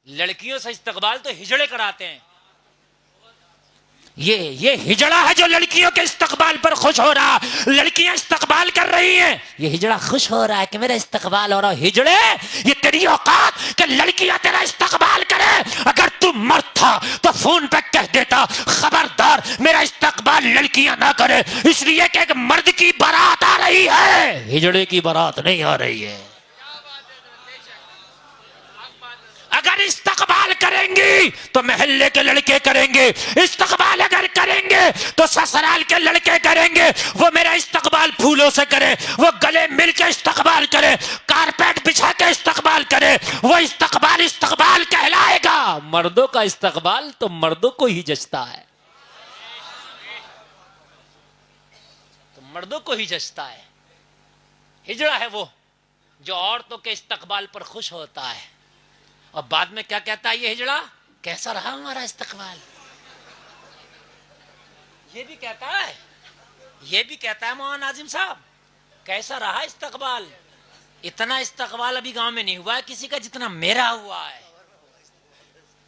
لڑکیوں سے استقبال تو ہجڑے کراتے ہیں. یہ ہجڑا ہے جو لڑکیوں کے استقبال پر خوش ہو رہا. لڑکیاں استقبال کر رہی ہیں, یہ ہجڑا خوش ہو رہا ہے کہ میرا استقبال ہو رہا. ہجڑے, یہ تیری اوقات کہ لڑکیاں تیرا استقبال کرے. اگر تو مرد تھا تو فون پہ کہہ دیتا خبردار میرا استقبال لڑکیاں نہ کرے, اس لیے کہ ایک مرد کی بارات آ رہی ہے, ہجڑے کی بارات نہیں آ رہی ہے. اگر استقبال کریں گی تو محلے کے لڑکے کریں گے, استقبال اگر کریں گے تو سسرال کے لڑکے کریں گے. وہ میرا استقبال پھولوں سے کرے, وہ گلے مل کے استقبال کرے, کارپیٹ بچھا کے استقبال کرے, وہ استقبال کہلائے گا. مردوں کا استقبال تو مردوں کو ہی جچتا ہے, تو مردوں کو ہی جچتا ہے. ہجڑا ہے وہ جو عورتوں کے استقبال پر خوش ہوتا ہے اور بعد میں کیا کہتا ہے یہ ہجڑا, کیسا رہا ہمارا استقبال. یہ بھی کہتا ہے مولانا ناظم صاحب, کیسا رہا استقبال. اتنا استقبال ابھی گاؤں میں نہیں ہوا ہے کسی کا جتنا میرا ہوا ہے.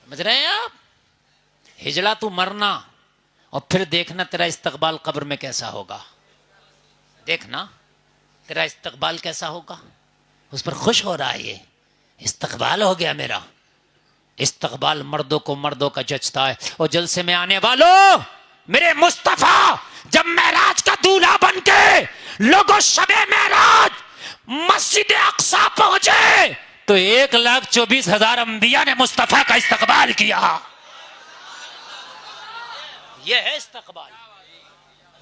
سمجھ رہے ہیں آپ. ہجڑا تو مرنا اور پھر دیکھنا تیرا استقبال قبر میں کیسا ہوگا. دیکھنا تیرا استقبال کیسا ہوگا. اس پر خوش ہو رہا ہے, یہ استقبال ہو گیا میرا. استقبال مردوں کو مردوں کا جچتا ہے. اور جلسے میں آنے والوں, میرے مصطفیٰ جب معراج کا دولہا بن کے لوگوں شب معراج مسجد اقصی پہنچے تو 1,24,000 انبیاء نے مصطفیٰ کا استقبال کیا. یہ ہے استقبال,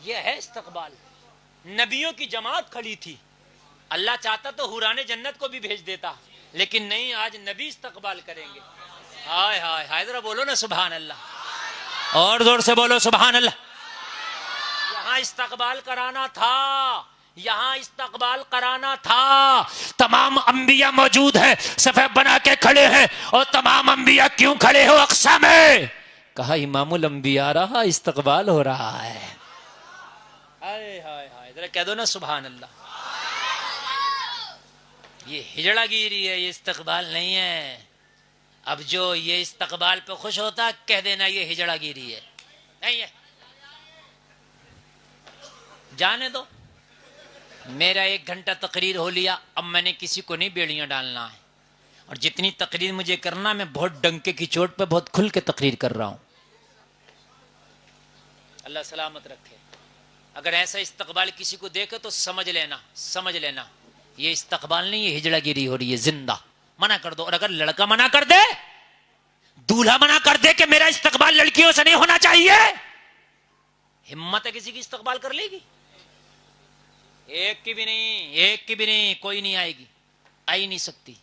یہ ہے استقبال. نبیوں کی جماعت کھڑی تھی. اللہ چاہتا تو حوران جنت کو بھی بھیج دیتا, لیکن نہیں, آج نبی استقبال کریں گے. ہائے ہائے ہائے, ذرا بولو نا سبحان اللہ, اور زور سے بولو سبحان اللہ. یہاں استقبال کرانا تھا, یہاں استقبال کرانا تھا. تمام انبیاء موجود ہیں, صفحہ بنا کے کھڑے ہیں. اور تمام انبیاء کیوں کھڑے ہو اقصی میں؟ کہا امام الانبیاء رہا, استقبال ہو رہا ہے. ہائے ہائے ہائے, ذرا کہہ دو نا سبحان اللہ. یہ ہجڑا گیری ہے, یہ استقبال نہیں ہے. اب جو یہ استقبال پہ خوش ہوتا کہہ دینا یہ ہجڑا گیری ہے. نہیں ہے, جانے دو. میرا 1 گھنٹہ تقریر ہو لیا, اب میں نے کسی کو نہیں بیڑیاں ڈالنا ہے. اور جتنی تقریر مجھے کرنا, میں بہت ڈنکے کی چوٹ پہ بہت کھل کے تقریر کر رہا ہوں. اللہ سلامت رکھے. اگر ایسا استقبال کسی کو دیکھے تو سمجھ لینا یہ استقبال نہیں, یہ ہجڑا گیری ہو رہی ہے. زندہ منع کر دو. اور اگر لڑکا منع کر دے, دولہا منع کر دے کہ میرا استقبال لڑکیوں سے نہیں ہونا چاہیے, ہمت ہے کسی کی استقبال کر لے گی؟ ایک کی بھی نہیں, کوئی نہیں آئے گی, آ ہی نہیں سکتی.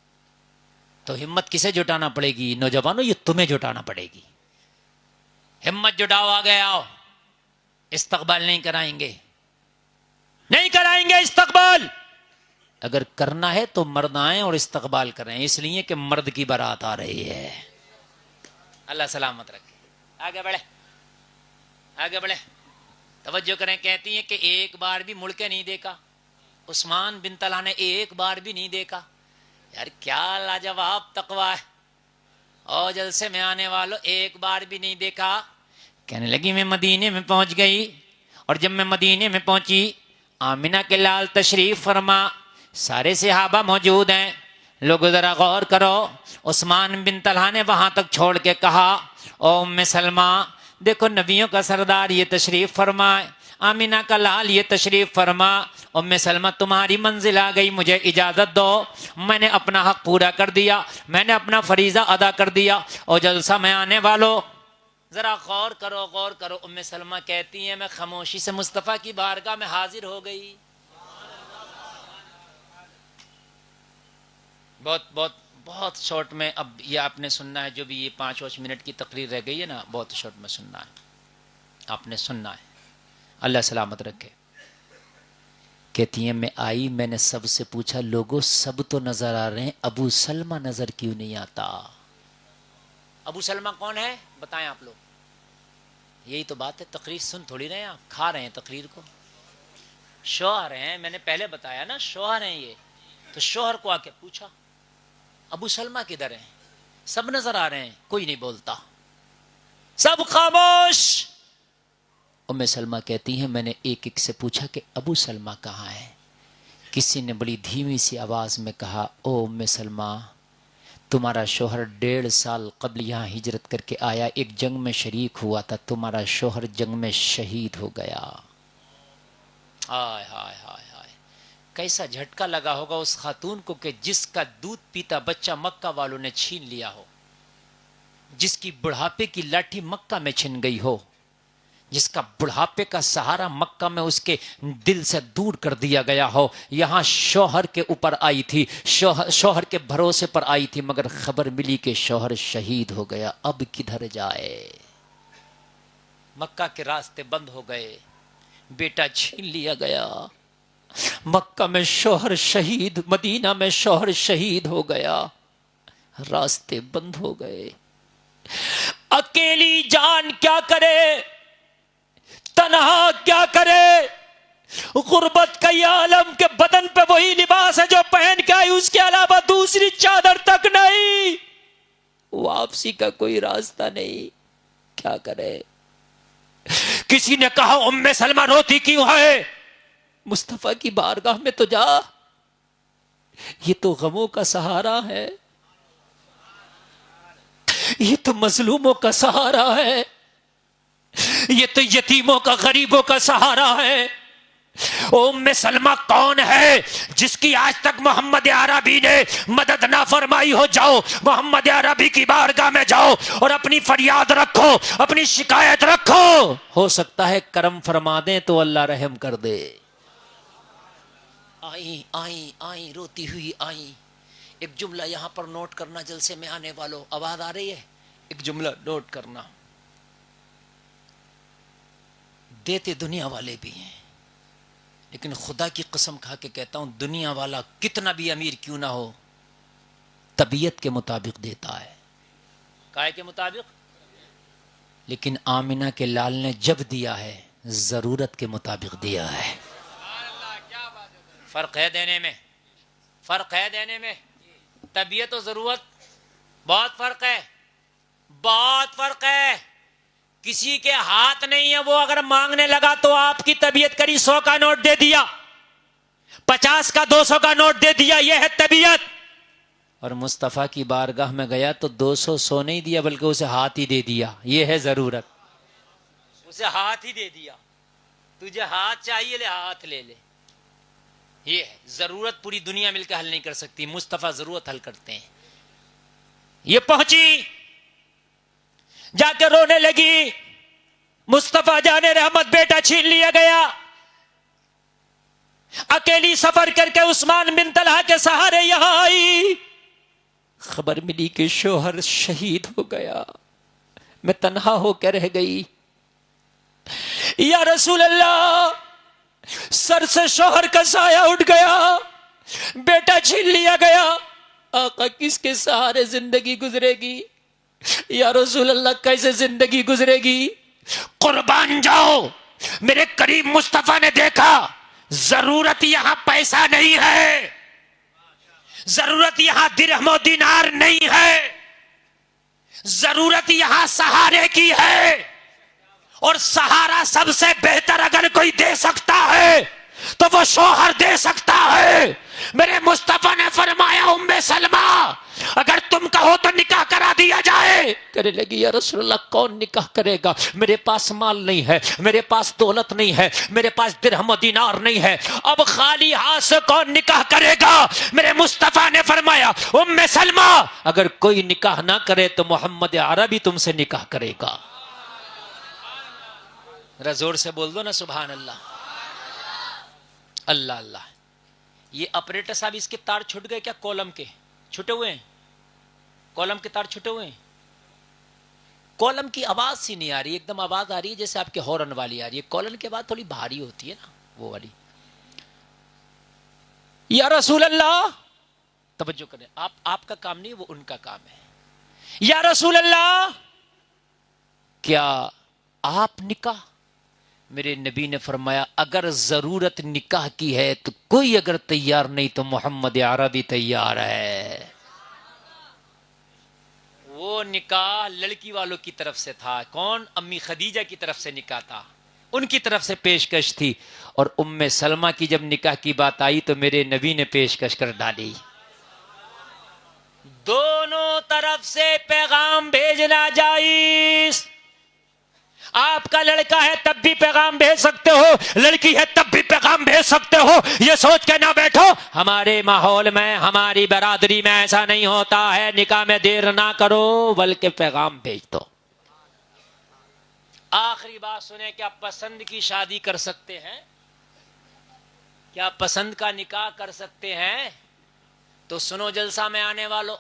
تو ہمت کسے جٹانا پڑے گی؟ نوجوانوں, یہ تمہیں جٹانا پڑے گی. ہمت جٹاؤ, آگے آؤ. استقبال نہیں کرائیں گے استقبال. اگر کرنا ہے تو مرد آئیں اور استقبال کریں, اس لیے کہ مرد کی بارات آ رہی ہے. اللہ سلامت رکھے. آگے بڑھے. توجہ کریں. کہتی ہیں کہ ایک بار بھی مڑ کے نہیں دیکھا. عثمان بن طلحہ نے ایک بار بھی نہیں دیکھا. یار کیا لاجواب تقویٰ ہے. اور جلسے میں آنے والوں, ایک بار بھی نہیں دیکھا. کہنے لگی میں مدینے میں پہنچ گئی, اور جب میں مدینے میں پہنچی, آمنہ کے لال تشریف فرما, سارے صحابہ موجود ہیں. لوگوں ذرا غور کرو. عثمان بن طلحہ نے وہاں تک چھوڑ کے کہا, او ام سلمہ دیکھو نبیوں کا سردار یہ تشریف فرمائے, آمنہ کا لال یہ تشریف فرما. ام سلمہ تمہاری منزل آ گئی, مجھے اجازت دو. میں نے اپنا حق پورا کر دیا, میں نے اپنا فریضہ ادا کر دیا. اور جلسہ میں آنے والوں ذرا غور کرو. ام سلمہ کہتی ہیں میں خاموشی سے مصطفیٰ کی بارگاہ میں حاضر ہو گئی. بہت شارٹ میں. اب یہ آپ نے سننا ہے, جو بھی یہ 5 منٹ کی تقریر رہ گئی ہے نا, بہت شارٹ میں سننا ہے, آپ نے سننا ہے. اللہ سلامت رکھے. کہتی ہیں میں آئی, میں نے سب سے پوچھا لوگوں سب تو نظر آ رہے ہیں, ابو سلمہ نظر کیوں نہیں آتا؟ ابو سلمہ کون ہے بتائیں آپ لوگ. یہی تو بات ہے, تقریر سن تھوڑی رہے ہیں آپ, کھا رہے ہیں تقریر کو. شوہر ہیں, میں نے پہلے بتایا نا, شوہر ہیں یہ. تو شوہر کو آ کے پوچھا ابو سلمہ کدھر ہیں؟ سب نظر آ رہے ہیں، کوئی نہیں بولتا، سب خاموش۔ ام سلمہ کہتی ہیں میں نے ایک ایک سے پوچھا کہ ابو سلمہ کہاں ہے؟ کسی نے بڑی دھیمی سی آواز میں کہا او ام سلمہ، تمہارا شوہر 1.5 سال قبل یہاں ہجرت کر کے آیا، ایک جنگ میں شریک ہوا تھا، تمہارا شوہر جنگ میں شہید ہو گیا۔ ہائے ہائے ہائے ہائے، کیسا جھٹکا لگا ہوگا اس خاتون کو کہ جس کا دودھ پیتا بچہ مکہ والوں نے چھین لیا ہو، جس کی بڑھاپے کی لاٹھی مکہ میں چھن گئی ہو، جس کا بڑھاپے کا سہارا مکہ میں اس کے دل سے دور کر دیا گیا ہو، یہاں شوہر کے اوپر آئی تھی، شوہر کے بھروسے پر آئی تھی، مگر خبر ملی کہ شوہر شہید ہو گیا، اب کدھر جائے؟ مکہ کے راستے بند ہو گئے، بیٹا چھین لیا گیا، مکہ میں شوہر شہید، مدینہ میں شوہر شہید ہو گیا، راستے بند ہو گئے، اکیلی جان کیا کرے، تنہا کیا کرے، غربت کا یہ عالم کے بدن پہ وہی لباس ہے جو پہن کے آئی، اس کے علاوہ دوسری چادر تک نہیں، واپسی کا کوئی راستہ نہیں، کیا کرے؟ کسی نے کہا ام سلمہ روتی کیوں ہے؟ مصطفیٰ کی بارگاہ میں تو جا، یہ تو غموں کا سہارا ہے، یہ تو مظلوموں کا سہارا ہے، یہ تو یتیموں کا غریبوں کا سہارا ہے۔ ام سلمہ کون ہے جس کی آج تک محمد عربی نے مدد نہ فرمائی ہو؟ جاؤ محمد عربی کی بارگاہ میں جاؤ اور اپنی فریاد رکھو، اپنی شکایت رکھو، ہو سکتا ہے کرم فرما دیں تو اللہ رحم کر دے۔ آئیں آئیں آئیں روتی ہوئی آئیں۔ ایک جملہ یہاں پر نوٹ کرنا، جلسے میں آنے والوں، آواز آ رہی ہے؟ ایک جملہ نوٹ کرنا، دیتے دنیا والے بھی ہیں، لیکن خدا کی قسم کھا کے کہتا ہوں دنیا والا کتنا بھی امیر کیوں نہ ہو، طبیعت کے مطابق دیتا ہے، کائے کے مطابق، لیکن آمنہ کے لال نے جب دیا ہے ضرورت کے مطابق دیا ہے۔ فرق ہے دینے میں، فرق ہے دینے میں، طبیعت و ضرورت بہت فرق ہے، بہت فرق ہے۔ کسی کے ہاتھ نہیں ہے، وہ اگر مانگنے لگا تو آپ کی طبیعت کری 100 کا نوٹ دے دیا، 50 کا 200 کا نوٹ دے دیا، یہ ہے طبیعت۔ اور مصطفیٰ کی بارگاہ میں گیا تو 200 100 نہیں دیا بلکہ اسے ہاتھ ہی دے دیا، یہ ہے ضرورت، اسے ہاتھ ہی دے دیا، تجھے ہاتھ چاہیے لے ہاتھ لے لے، یہ ہے ضرورت۔ پوری دنیا مل کے حل نہیں کر سکتی، مصطفیٰ ضرورت حل کرتے ہیں۔ یہ پہنچی، جا کے رونے لگی، مصطفیٰ جان رحمت بیٹا چھین لیا گیا، اکیلی سفر کر کے عثمان بن طلحہ کے سہارے یہاں آئی، خبر ملی کہ شوہر شہید ہو گیا، میں تنہا ہو کے رہ گئی، یا رسول اللہ سر سے شوہر کا سایہ اٹھ گیا، بیٹا چھین لیا گیا، آقا کس کے سہارے زندگی گزرے گی؟ یا رسول اللہ کیسے زندگی گزرے گی؟ قربان جاؤ، میرے قریب مصطفیٰ نے دیکھا ضرورت یہاں پیسہ نہیں ہے، ضرورت یہاں درہم و دینار نہیں ہے، ضرورت یہاں سہارے کی ہے، اور سہارا سب سے بہتر اگر کوئی دے سکتا ہے تو وہ شوہر دے سکتا ہے۔ میرے مصطفیٰ نے فرمایا ام سلمہ اگر تم کہو تو نکاح کرا دیا جائے۔ کہنے لگی یا رسول اللہ کون نکاح کرے گا؟ میرے پاس مال نہیں ہے، میرے پاس دولت نہیں ہے، میرے پاس درہم و دینار نہیں ہے، اب خالی ہاتھ سے کون نکاح کرے گا؟ میرے مصطفیٰ نے فرمایا ام سلمہ اگر کوئی نکاح نہ کرے تو محمد عربی تم سے نکاح کرے گا۔ ذرا زور سے بول دو نا سبحان اللہ، اللہ اللہ۔ یہ آپریٹر صاحب اس کے تار چھٹ گئے کیا؟ کولم کے چھٹے ہوئے ہیں، کولم کے تار چھٹے ہوئے ہیں، کولم کی آواز سی نہیں آ رہی، ایک دم آواز آ رہی ہے جیسے آپ کے ہارن والی آ رہی ہے، کولم کے بعد تھوڑی بھاری ہوتی ہے نا وہ والی۔ یا رسول اللہ، توجہ کریں، آپ کا کام نہیں وہ ان کا کام ہے۔ یا رسول اللہ کیا آپ نکاح؟ میرے نبی نے فرمایا اگر ضرورت نکاح کی ہے تو کوئی اگر تیار نہیں تو محمد عربی تیار ہے۔ وہ نکاح لڑکی والوں کی طرف سے تھا. کون؟ امی خدیجہ کی طرف سے نکاح تھا, ان کی طرف سے پیشکش تھی. اور ام سلمہ کی جب نکاح کی بات آئی تو میرے نبی نے پیشکش کر ڈالی. دونوں طرف سے پیغام بھیجنا جائز. آپ کا لڑکا ہے تب بھی پیغام بھیج سکتے ہو, لڑکی ہے تب بھی پیغام بھیج سکتے ہو. یہ سوچ کے نہ بیٹھو ہمارے ماحول میں, ہماری برادری میں ایسا نہیں ہوتا ہے, نکاح میں دیر نہ کرو بلکہ پیغام بھیج دو. آخری بات سنیں, کیا پسند کی شادی کر سکتے ہیں؟ کیا پسند کا نکاح کر سکتے ہیں؟ تو سنو جلسہ میں آنے والوں,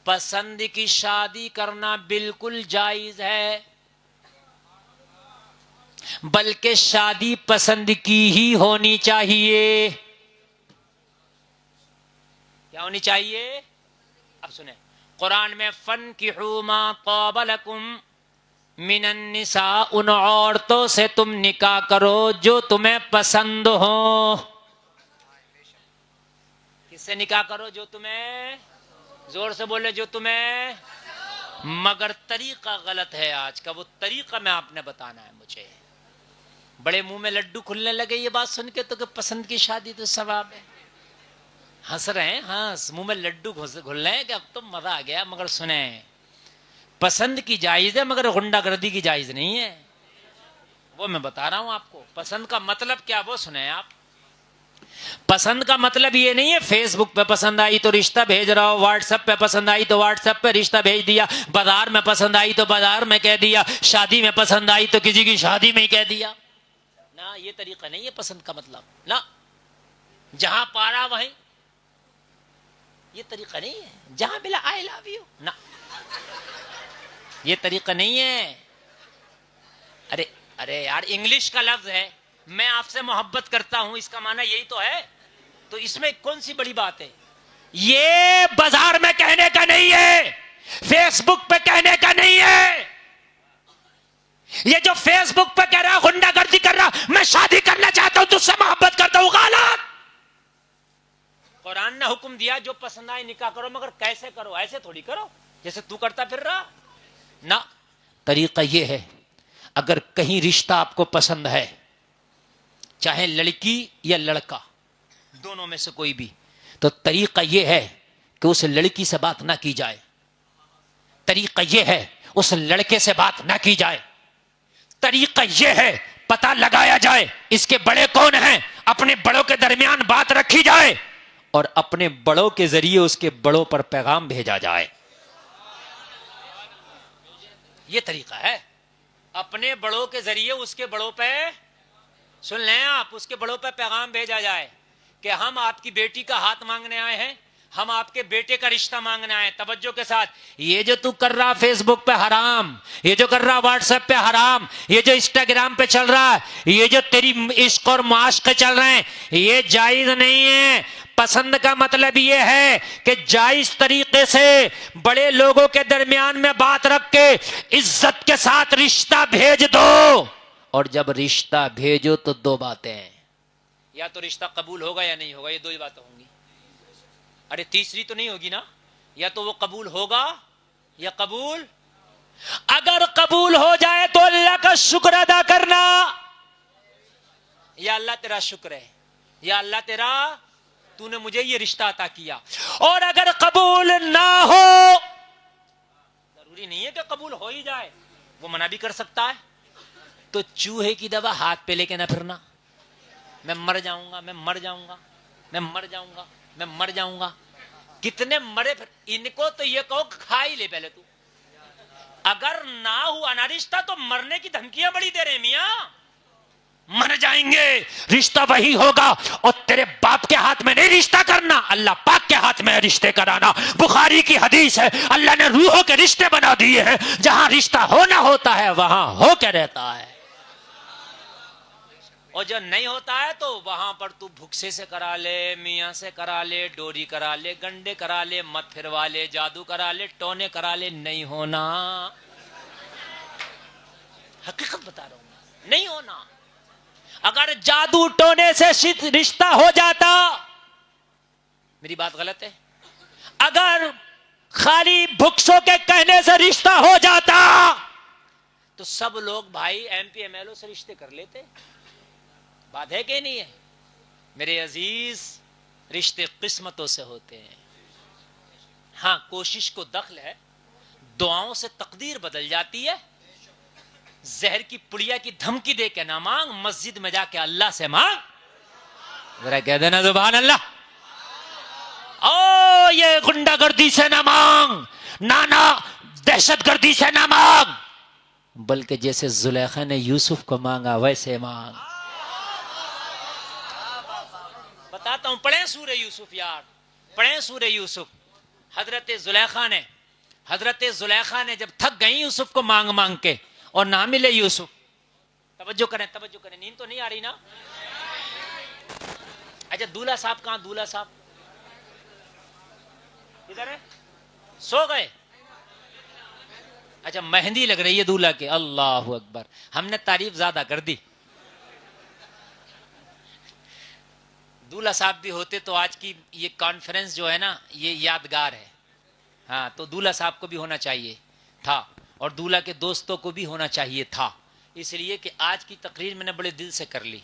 پسند کی شادی کرنا بالکل جائز ہے, بلکہ شادی پسند کی ہی ہونی چاہیے. کیا ہونی چاہیے؟ اب سنیں, قرآن میں فَانْكِحُوا مَا طَابَ لَكُمْ مِنَ النِّسَاءِ, ان عورتوں سے تم نکاح کرو جو تمہیں پسند ہو. کس سے نکاح کرو؟ جو تمہیں, زور سے بولے, جو تمہیں. مگر طریقہ غلط ہے آج کا. وہ طریقہ میں آپ نے بتانا ہے مجھے. بڑے منہ میں لڈو کھلنے لگے یہ بات سن کے تو کہ پسند کی شادی تو ثواب ہے. ہنس رہے ہیں, ہنس منہ میں لڈو گھل رہے ہیں کہ اب تو مزہ آ گیا. مگر سنیں, پسند کی جائز ہے مگر غنڈہ گردی کی جائز نہیں ہے. وہ میں بتا رہا ہوں آپ کو. پسند کا مطلب کیا وہ سنیں آپ. پسند کا مطلب یہ نہیں ہے فیس بک پہ پسند آئی تو رشتہ بھیج رہا ہو, واٹس ایپ پہ پسند آئی تو واٹس ایپ پہ رشتہ بھیج دیا, بازار میں پسند آئی تو بازار میں کہہ دیا, شادی میں پسند آئی تو کسی کی شادی میں ہی کہہ دیا. نہ, یہ طریقہ نہیں ہے پسند کا مطلب. نہ, جہاں پارا وہیں, یہ طریقہ نہیں ہے. جہاں ملا آئی لو یو, نہ, یہ طریقہ نہیں ہے. ارے یار, انگلش کا لفظ ہے, میں آپ سے محبت کرتا ہوں, اس کا معنی یہی تو ہے. تو اس میں کون سی بڑی بات ہے؟ یہ بازار میں کہنے کا نہیں ہے, فیس بک پہ کہنے کا نہیں ہے. یہ جو فیس بک پہ کہہ رہا, غنڈہ گردی کر رہا, میں شادی کرنا چاہتا ہوں, تجھ سے محبت کرتا ہوں, غلط. قرآن نے حکم دیا جو پسند آئے نکاح کرو, مگر کیسے کرو؟ ایسے تھوڑی کرو جیسے تو کرتا پھر رہا. نہ, طریقہ یہ ہے, اگر کہیں رشتہ آپ کو پسند ہے, چاہے لڑکی یا لڑکا, دونوں میں سے کوئی بھی, تو طریقہ یہ ہے کہ اس لڑکی سے بات نہ کی جائے, طریقہ یہ ہے اس لڑکے سے بات نہ کی جائے, طریقہ یہ ہے پتہ لگایا جائے اس کے بڑے کون ہیں, اپنے بڑوں کے درمیان بات رکھی جائے اور اپنے بڑوں کے ذریعے اس کے بڑوں پر پیغام بھیجا جائے. یہ طریقہ ہے. اپنے بڑوں کے ذریعے اس کے بڑوں پہ, سن لیں آپ, اس کے بڑوں پہ پیغام بھیجا جائے کہ ہم آپ کی بیٹی کا ہاتھ مانگنے آئے ہیں, ہم آپ کے بیٹے کا رشتہ مانگنے آئے. توجہ کے ساتھ, یہ جو تو کر رہا فیس بک پہ حرام, یہ جو کر رہا واٹس ایپ پہ حرام, یہ جو انسٹاگرام پہ چل رہا ہے, یہ جو تیری عشق اور معاشقے چل رہے ہیں, یہ جائز نہیں ہے. پسند کا مطلب یہ ہے کہ جائز طریقے سے بڑے لوگوں کے درمیان میں بات رکھ کے عزت کے ساتھ رشتہ بھیج دو. اور جب رشتہ بھیجو تو دو باتیں ہیں, یا تو رشتہ قبول ہوگا یا نہیں ہوگا, یہ دو ہی باتیں ہوں گی. ارے تیسری تو نہیں ہوگی نا, یا تو وہ قبول ہوگا یا قبول. اگر قبول ہو جائے تو اللہ کا شکر ادا کرنا, یا اللہ تیرا شکر ہے, یا اللہ تیرا, تو نے مجھے یہ رشتہ عطا کیا. اور اگر قبول نہ ہو, ضروری نہیں ہے کہ قبول ہو ہی جائے, وہ منع بھی کر سکتا ہے, تو چوہے کی دوا ہاتھ پہ لے کے نہ پھرنا, میں مر جاؤں گا, میں مر جاؤں گا, میں مر جاؤں گا, میں مر جاؤں گا. کتنے مرے پھر, ان کو تو یہ کہو کھا ہی لے پہلے تو. اگر نہ ہوا نا رشتہ تو مرنے کی دھمکیاں بڑی دے رہے میاں. مر جائیں گے, رشتہ وہی ہوگا, اور تیرے باپ کے ہاتھ میں نہیں رشتہ کرنا, اللہ پاک کے ہاتھ میں رشتے کرانا. بخاری کی حدیث ہے, اللہ نے روحوں کے رشتے بنا دیے ہیں, جہاں رشتہ ہونا ہوتا ہے وہاں ہو کے رہتا ہے, اور جو نہیں ہوتا ہے تو وہاں پر تو بھکسے سے کرا لے, میاں سے کرا لے, ڈوری کرا لے, گنڈے کرا لے, مت پھروا لے, جادو کرا لے, ٹونے کرا لے, نہیں ہونا. حقیقت بتا رہا ہوں, نہیں ہونا. اگر جادو ٹونے سے رشتہ ہو جاتا, میری بات غلط ہے, اگر خالی بھکسوں کے کہنے سے رشتہ ہو جاتا تو سب لوگ بھائی M P M L O سے رشتے کر لیتے. بات ہے کہ نہیں ہے میرے عزیز؟ رشتے قسمتوں سے ہوتے ہیں. ہاں کوشش کو دخل ہے, دعاؤں سے تقدیر بدل جاتی ہے. زہر کی پڑیا کی دھمکی دے کے نہ مانگ, مسجد میں جا کے اللہ سے مانگ. ذرا کہہ دینا سبحان اللہ. او یہ غنڈہ گردی سے نہ مانگ, نانا دہشت گردی سے نہ مانگ, بلکہ جیسے زلیخا نے یوسف کو مانگا ویسے مانگ. بتاتا ہوں, پڑھیں سورہ یوسف یار, پڑھیں سورہ یوسف. حضرت زلیخا نے جب تھک گئی یوسف کو مانگ مانگ کے اور نہ ملے یوسف. توجہ کریں, نیند تو نہیں آ رہی نا؟ اچھا دولہا صاحب کہاں؟ دولہا صاحب ادھر ہے, سو گئے. اچھا مہندی لگ رہی ہے دولہا کے. اللہ اکبر, ہم نے تعریف زیادہ کر دی. دولہا صاحب بھی ہوتے تو آج کی یہ کانفرنس جو ہے نا یہ یادگار ہے. ہاں تو دولہا صاحب کو بھی ہونا چاہیے تھا اور دولہا کے دوستوں کو بھی ہونا چاہیے تھا, اس لیے کہ آج کی تقریر میں نے بڑے دل سے کر لی.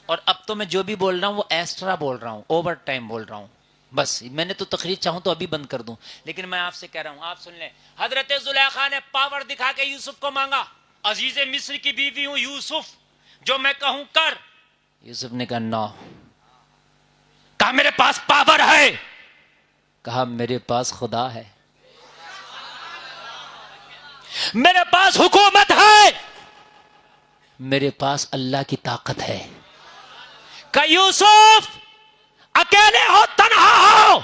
اور اب تو میں جو بھی بول رہا ہوں وہ ایکسٹرا بول رہا ہوں, اوور ٹائم بول رہا ہوں. بس میں نے تو تقریر چاہوں تو ابھی بند کر دوں, لیکن میں آپ سے کہہ رہا ہوں آپ سن لیں. حضرت زلیخا نے پاور دکھا کے یوسف کو مانگا, عزیز مصر کی بیوی ہوں یوسف, جو میں کہوں کر. یوسف نے کہا نو. کہا میرے پاس پاور ہے, کہا میرے پاس خدا ہے, میرے پاس حکومت ہے, میرے پاس اللہ کی طاقت ہے. کہ یوسف اکیلے ہو, تنہا ہو,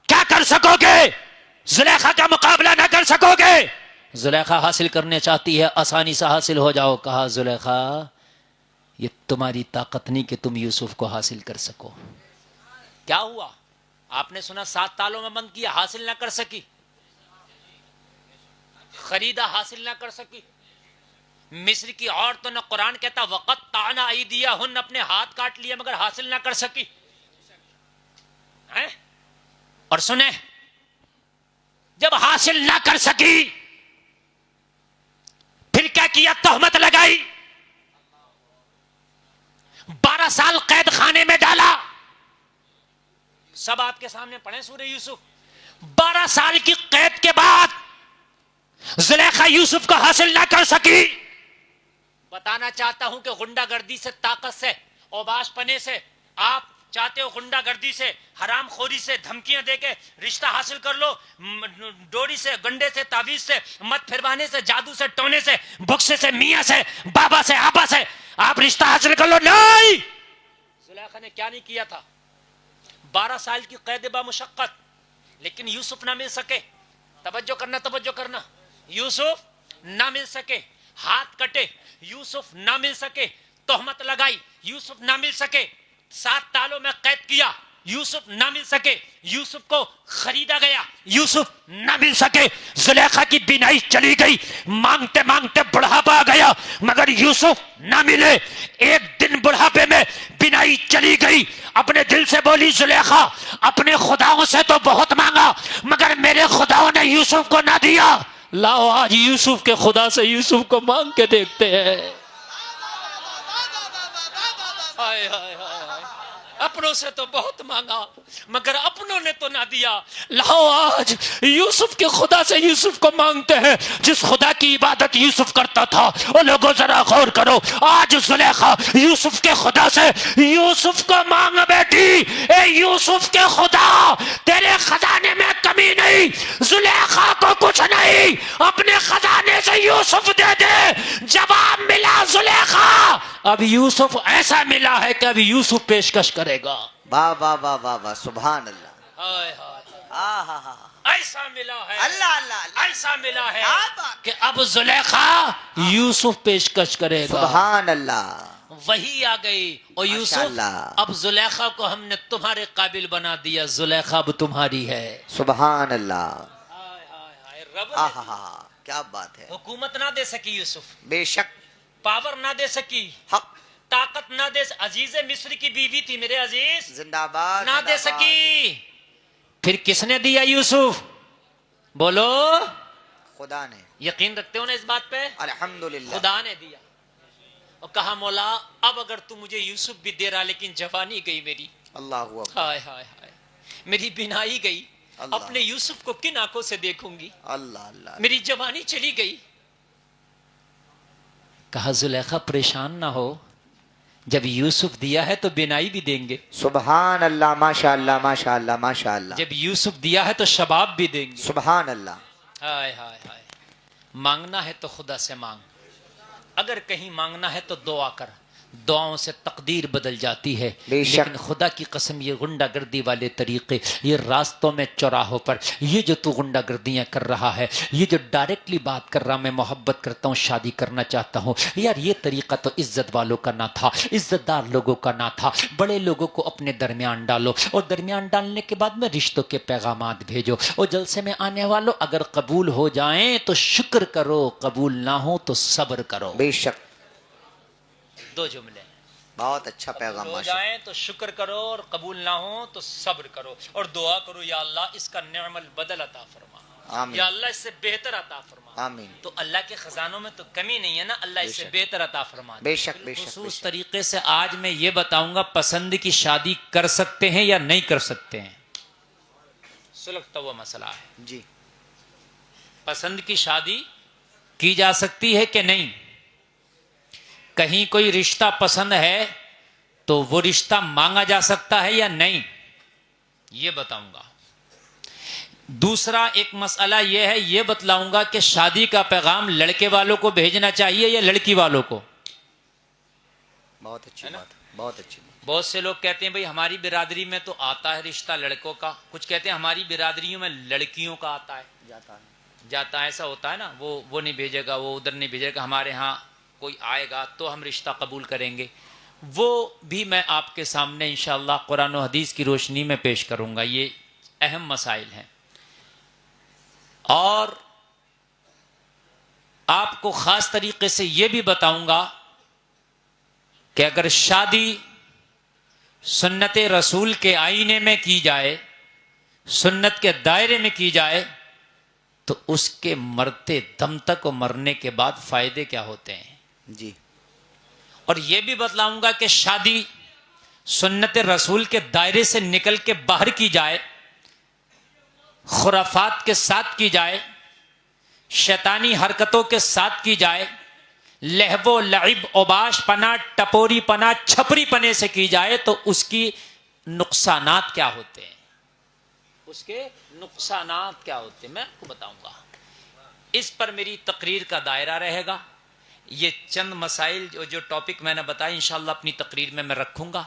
کیا کر سکو گے؟ زلیخا کا مقابلہ نہ کر سکو گے. زلیخا حاصل کرنے چاہتی ہے, آسانی سے حاصل ہو جاؤ. کہا زلیخا یہ تمہاری طاقت نہیں کہ تم یوسف کو حاصل کر سکو. کیا ہوا؟ آپ نے سنا 7 تالوں میں بند کیا, حاصل نہ کر سکی. خریدا, حاصل نہ کر سکی. مصر کی عورتوں نے قرآن کہتا وقت تانا ایدیہن, اپنے ہاتھ کاٹ لیے مگر حاصل نہ کر سکی. اور سنیں, جب حاصل نہ کر سکی پھر کیا کیا؟ تہمت لگائی, 12 سال قید خانے میں ڈالا. سب آپ کے سامنے پڑھیں سورہ یوسف. 12 سال کی قید کے بعد زلیخا یوسف کو حاصل نہ کر سکی. بتانا چاہتا ہوں کہ غنڈہ گردی سے, طاقت سے, اوباش پنے سے, آپ چاہتے ہو غنڈہ گردی سے, حرام خوری سے, دھمکیاں دے کے رشتہ حاصل کر لو, ڈوری سے, گنڈے سے, تعویذ سے, مت پھروانے سے, جادو سے, ٹونے سے, بکسے سے, میاں سے, بابا سے, آبا سے آپ رشتہ حاصل کر لو. نہیں, زلیخا نے کیا نہیں کیا تھا. 12 سال کی قید با مشقت, لیکن یوسف نہ مل سکے. توجہ کرنا, یوسف نہ مل سکے. ہاتھ کٹے, یوسف نہ مل سکے. تہمت لگائی, یوسف نہ مل سکے. 7 تالوں میں قید کیا, یوسف نہ مل سکے. یوسف کو خریدا گیا, یوسف نہ مل سکے. زلیخا کی بینائی چلی گئی, مانگتے مانگتے بڑھاپا آ گیا مگر یوسف نہ ملے. ایک دن بڑھاپے میں بینائی چلی گئی, اپنے دل سے بولی زلیخا اپنے خداؤں سے تو بہت مانگا مگر میرے خداؤں نے یوسف کو نہ دیا. لاؤ آج یوسف کے خدا سے یوسف کو مانگ کے دیکھتے ہیں. ہائے ہائے ہائے, اپنوں سے تو بہت مانگا مگر اپنوں نے تو نہ دیا. لاؤ آج یوسف کے خدا سے یوسف کو مانگتے ہیں, جس خدا کی عبادت یوسف کرتا تھا. اور لوگوں ذرا غور کرو, آج زلیخا یوسف کے خدا سے یوسف کو مانگ بیٹھی. اے یوسف کے خدا, تیرے خزانے میں کمی نہیں, زلیخا کو کچھ نہیں, اپنے خزانے سے یوسف دے دے. جواب ملا زلیخا, اب یوسف ایسا ملا ہے کہ اب یوسف پیشکش کرے گا. واہ واہ واہ واہ واہ, سبحان اللہ. ہائے ہائے, ایسا ملا ہے, اللہ اللہ, ایسا ملا ہے کہ اب زلیخا یوسف پیشکش کرے گا. سبحان اللہ. وہی آ گئی. اور یوسف اب زلیخا کو ہم نے تمہارے قابل بنا دیا, زلیخا اب تمہاری ہے. سبحان اللہ. رب کیا بات ہے. حکومت نہ دے سکی یوسف, بے شک, پاور نہ دے سکی, حق, طاقت نہ دے. عزیز مصر کی بیوی تھی میرے عزیز, زندہ باد, نہ دے سکی. پھر کس نے دیا یوسف؟ بولو خدا نے. یقین رکھتے ہو نا اس بات پہ؟ الحمدللہ. خدا نے دیا اور کہا مولا اب اگر تو مجھے یوسف بھی دے رہا لیکن جوانی گئی میری. اللہ اکبر. ہائے ہائے ہائے میری بینائی گئی. اللہ. اپنے یوسف کو کن آنکھوں سے دیکھوں گی؟ اللہ اللہ. میری جوانی چلی گئی. کہا زلیخا پریشان نہ ہو، جب یوسف دیا ہے تو بینائی بھی دیں گے. سبحان اللہ. ماشاء اللہ ماشاء اللہ ماشاء اللہ. جب یوسف دیا ہے تو شباب بھی دیں گے. سبحان اللہ. ہائے ہائے ہائے. مانگنا ہے تو خدا سے مانگ، اگر کہیں مانگنا ہے تو دعا کر، دعاؤں سے تقدیر بدل جاتی ہے. بے شک. لیکن خدا کی قسم یہ غنڈہ گردی والے طریقے، یہ راستوں میں چوراہوں پر یہ جو تو غنڈہ گردیاں کر رہا ہے، یہ جو ڈائریکٹلی بات کر رہا میں محبت کرتا ہوں شادی کرنا چاہتا ہوں، یار یہ طریقہ تو عزت والوں کا نہ تھا، عزت دار لوگوں کا نہ تھا. بڑے لوگوں کو اپنے درمیان ڈالو اور درمیان ڈالنے کے بعد میں رشتوں کے پیغامات بھیجو. اور جلسے میں آنے والوں اگر قبول ہو جائیں تو شکر کرو، قبول نہ ہو تو صبر کرو. بے شک. دو جملے. بہت اچھا پیغام. ہو ماشاء اللہ. جائیں تو شکر کرو اور قبول نہ ہو تو صبر کرو اور دعا کرو یا اللہ اس کا نعم البدل عطا فرما. آمین. یا اللہ اس سے بہتر عطا فرما. آمین. تو اللہ کے خزانوں میں تو کمی نہیں ہے نا، اللہ اس سے شک. بہتر عطا فرما. بے شک بے شک. بے خصوص شک. طریقے سے آج میں یہ بتاؤں گا پسند کی شادی کر سکتے ہیں یا نہیں کر سکتے ہیں. سلگتا ہوا مسئلہ ہے. جی. پسند کی شادی کی جا سکتی ہے کہ نہیں؟ کہیں کوئی رشتہ پسند ہے تو وہ رشتہ مانگا جا سکتا ہے یا نہیں، یہ بتاؤں گا. دوسرا ایک مسئلہ یہ ہے، یہ بتلاؤں گا کہ شادی کا پیغام لڑکے والوں کو بھیجنا چاہیے یا لڑکی والوں کو. بہت اچھی بات. بہت اچھی بات. بہت سے لوگ کہتے ہیں بھئی ہماری برادری میں تو آتا ہے رشتہ لڑکوں کا، کچھ کہتے ہیں ہماری برادریوں میں لڑکیوں کا آتا ہے. جاتا ہے ایسا ہوتا ہے نا، وہ نہیں بھیجے گا، وہ ادھر نہیں بھیجے گا، ہمارے ہاں کوئی آئے گا تو ہم رشتہ قبول کریں گے. وہ بھی میں آپ کے سامنے انشاءاللہ قرآن و حدیث کی روشنی میں پیش کروں گا. یہ اہم مسائل ہیں. اور آپ کو خاص طریقے سے یہ بھی بتاؤں گا کہ اگر شادی سنت رسول کے آئینے میں کی جائے، سنت کے دائرے میں کی جائے، تو اس کے مرتے دم تک اور مرنے کے بعد فائدے کیا ہوتے ہیں. جی. اور یہ بھی بتلاؤں گا کہ شادی سنت رسول کے دائرے سے نکل کے باہر کی جائے، خرافات کے ساتھ کی جائے، شیطانی حرکتوں کے ساتھ کی جائے، لہو و لعب، اوباش پنا، ٹپوری پنا، چھپری پنے سے کی جائے تو اس کی نقصانات کیا ہوتے ہیں، اس کے نقصانات کیا ہوتے ہیں میں آپ کو بتاؤں گا. اس پر میری تقریر کا دائرہ رہے گا. یہ چند مسائل جو ٹاپک میں نے بتایا انشاءاللہ اپنی تقریر میں رکھوں گا.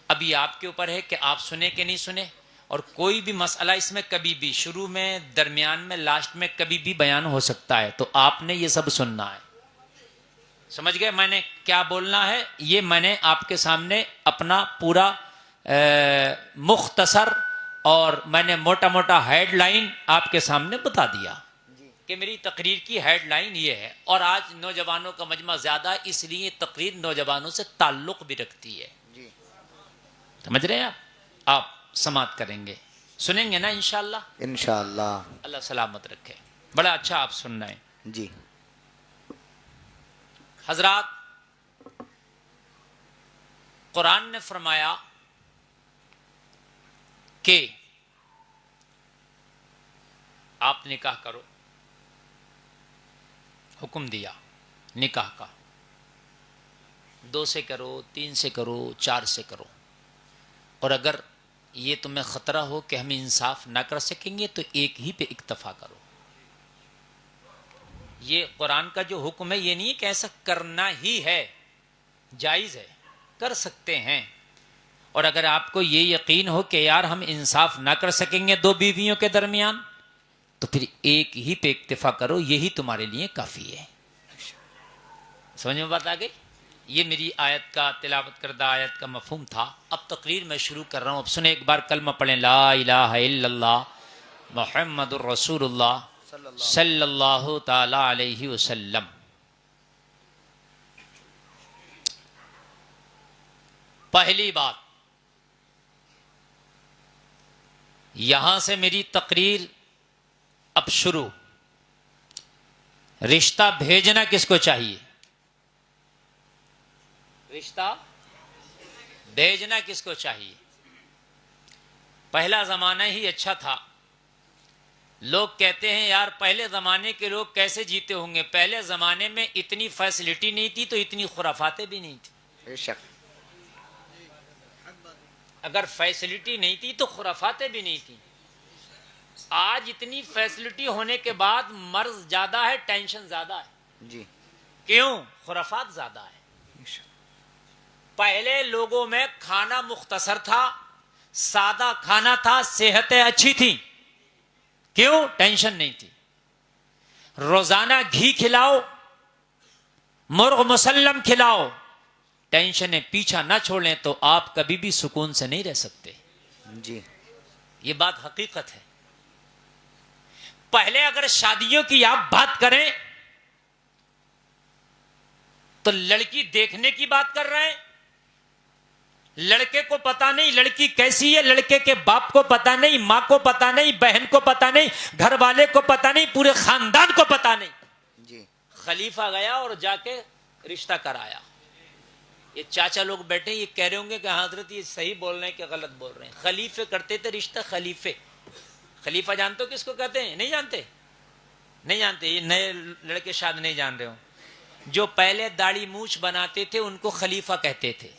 ابھی آپ کے اوپر ہے کہ آپ سنیں کہ نہیں سنیں. اور کوئی بھی مسئلہ اس میں کبھی بھی شروع میں، درمیان میں، لاسٹ میں کبھی بھی بیان ہو سکتا ہے، تو آپ نے یہ سب سننا ہے. سمجھ گئے میں نے کیا بولنا ہے؟ یہ میں نے آپ کے سامنے اپنا پورا مختصر اور میں نے موٹا موٹا ہیڈ لائن آپ کے سامنے بتا دیا کہ میری تقریر کی ہیڈ لائن یہ ہے. اور آج نوجوانوں کا مجمع زیادہ ہے، اس لیے تقریر نوجوانوں سے تعلق بھی رکھتی ہے. جی. سمجھ رہے ہیں آپ سماعت کریں گے، سنیں گے نا انشاءاللہ. انشاءاللہ. اللہ سلامت رکھے. بڑا اچھا آپ سن رہے ہیں. جی. حضرات، قرآن نے فرمایا کہ آپ نکاح کرو، حکم دیا نکاح کا. 2 سے کرو، 3 سے کرو، 4 سے کرو. اور اگر یہ تمہیں خطرہ ہو کہ ہم انصاف نہ کر سکیں گے تو ایک ہی پہ اکتفا کرو. یہ قرآن کا جو حکم ہے یہ نہیں ہے کہ ایسا کرنا ہی ہے، جائز ہے، کر سکتے ہیں. اور اگر آپ کو یہ یقین ہو کہ یار ہم انصاف نہ کر سکیں گے 2 بیویوں کے درمیان تو پھر ایک ہی پہ اکتفا کرو، یہی تمہارے لیے کافی ہے. سمجھ میں بات آ گئی؟ یہ میری آیت کا تلاوت کردہ آیت کا مفہوم تھا. اب تقریر میں شروع کر رہا ہوں. اب سنیں ایک بار کلمہ پڑھیں، لا الہ الا اللہ محمد الرسول اللہ صلی اللہ تعالی علیہ وسلم. پہلی بات، یہاں سے میری تقریر اب شروع. رشتہ بھیجنا کس کو چاہیے؟ رشتہ بھیجنا کس کو چاہیے؟ پہلا زمانہ ہی اچھا تھا. لوگ کہتے ہیں یار پہلے زمانے کے لوگ کیسے جیتے ہوں گے. پہلے زمانے میں اتنی فیسلٹی نہیں تھی تو اتنی خرافاتیں بھی نہیں تھی. بے شک. اگر فیسلٹی نہیں تھی تو خرافاتیں بھی نہیں تھیں. آج اتنی فیسلٹی ہونے کے بعد مرض زیادہ ہے, ٹینشن زیادہ ہے. جی. کیوں؟ خرافات زیادہ ہے. بے شک. پہلے لوگوں میں کھانا مختصر تھا, سادہ کھانا تھا, صحتیں اچھی تھیں. کیوں؟ ٹینشن نہیں تھی. روزانہ گھی کھلاؤ, مرغ مسلم کھلاؤ, ٹینشنیں پیچھا نہ چھوڑیں تو آپ کبھی بھی سکون سے نہیں رہ سکتے. جی. یہ بات حقیقت ہے. پہلے اگر شادیوں کی آپ بات کریں تو لڑکی دیکھنے کی بات کر رہے ہیں. لڑکے کو پتا نہیں لڑکی کیسی ہے, لڑکے کے باپ کو پتا نہیں, ماں کو پتا نہیں, بہن کو پتا نہیں, گھر والے کو پتا نہیں, پورے خاندان کو پتا نہیں. جی. خلیفہ گیا اور جا کے رشتہ کرایا. یہ چاچا لوگ بیٹھے یہ کہہ رہے ہوں گے کہ حضرت یہ صحیح بول رہے ہیں کہ غلط بول رہے ہیں. خلیفے کرتے تھے رشتہ. خلیفے, خلیفہ جانتے ہو کس کو کہتے ہیں؟ نہیں جانتے؟ نہیں جانتے. یہ نئے لڑکے شاید نہیں جان رہے ہو. جو پہلے داڑھی مونچھ بناتے تھے ان کو خلیفہ کہتے تھے.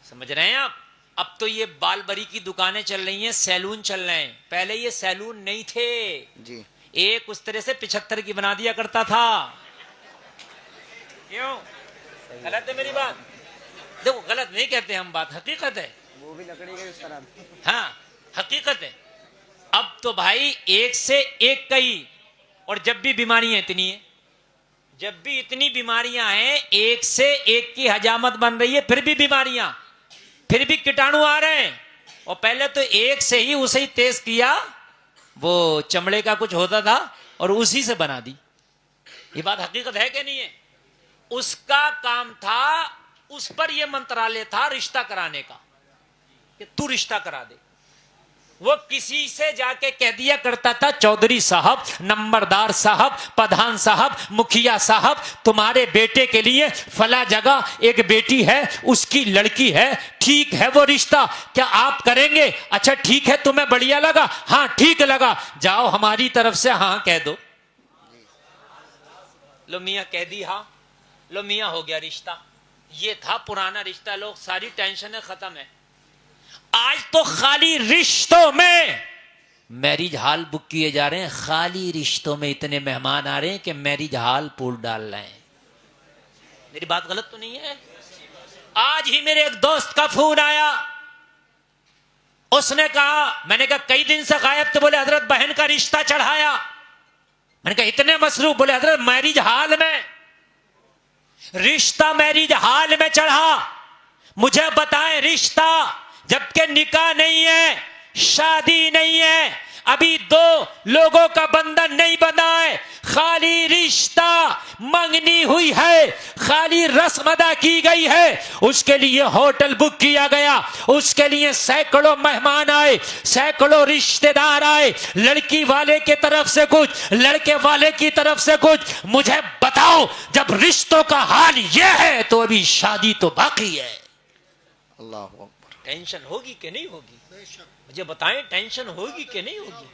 سمجھ رہے ہیں آپ؟ اب تو یہ بال بری کی دکانیں چل رہی ہیں, سیلون چل رہے ہیں. پہلے یہ سیلون نہیں تھے. جی. ایک اس طرح سے 75 کی بنا دیا کرتا تھا. کیوں؟ غلط ہے میری بات؟ دیکھو غلط نہیں کہتے ہم, بات حقیقت ہے. وہ بھی لکڑی کا اس طرح. ہاں حقیقت ہے. اب تو بھائی ایک سے ایک کئی, اور جب بھی بیماریاں اتنی ہیں, جب بھی اتنی بیماریاں ہیں, ایک سے ایک کی حجامت بن رہی ہے, پھر بھی بیماریاں, پھر بھی کیٹانو آ رہے ہیں. اور پہلے تو ایک سے ہی اسے ہی تیز کیا, وہ چمڑے کا کچھ ہوتا تھا اور اسی سے بنا دی. یہ بات حقیقت ہے کہ نہیں ہے؟ اس کا کام تھا, اس پر یہ منترالے تھا رشتہ کرانے کا کہ تو رشتہ کرا دے. وہ کسی سے جا کے کہہ دیا کرتا تھا چودھری صاحب, نمبردار صاحب, پردھان صاحب, مکھیا صاحب, تمہارے بیٹے کے لیے فلاں جگہ ایک بیٹی ہے, اس کی لڑکی ہے, ٹھیک ہے وہ رشتہ, کیا آپ کریں گے؟ اچھا ٹھیک ہے, تمہیں بڑھیا لگا؟ ہاں ٹھیک لگا, جاؤ ہماری طرف سے ہاں کہہ دو. لو میاں کہہ دی ہاں, لو میاں ہو گیا رشتہ. یہ تھا پرانا رشتہ. لوگ ساری ٹینشنیں ختم ہے. آج تو خالی رشتوں میں میرج ہال بک کیے جا رہے ہیں. خالی رشتوں میں اتنے مہمان آ رہے ہیں کہ میرج ہال پول ڈال رہے ہیں. میری بات غلط تو نہیں ہے؟ آج ہی میرے ایک دوست کا فون آیا, اس نے کہا, میں نے کہا کئی دن سے غائب تھے. بولے حضرت بہن کا رشتہ چڑھایا. میں نے کہا اتنے مصروف؟ بولے حضرت میرج ہال میں رشتہ, میرج ہال میں چڑھا. مجھے بتائیں رشتہ جبکہ نکاح نہیں ہے, شادی نہیں ہے, ابھی دو لوگوں کا بندھن نہیں بنا ہے, خالی رشتہ منگنی ہوئی ہے, خالی رسم ادا کی گئی ہے, اس کے لیے ہوٹل بک کیا گیا, اس کے لیے سینکڑوں مہمان آئے, سینکڑوں رشتہ دار آئے, لڑکی والے کی طرف سے کچھ, لڑکے والے کی طرف سے کچھ. مجھے بتاؤ جب رشتوں کا حال یہ ہے تو ابھی شادی تو باقی ہے. اللہ اکبر. ٹینشن ہوگی کہ نہیں ہوگی؟ مجھے بتائیں ٹینشن ہوگی کہ نہیں ہوگی؟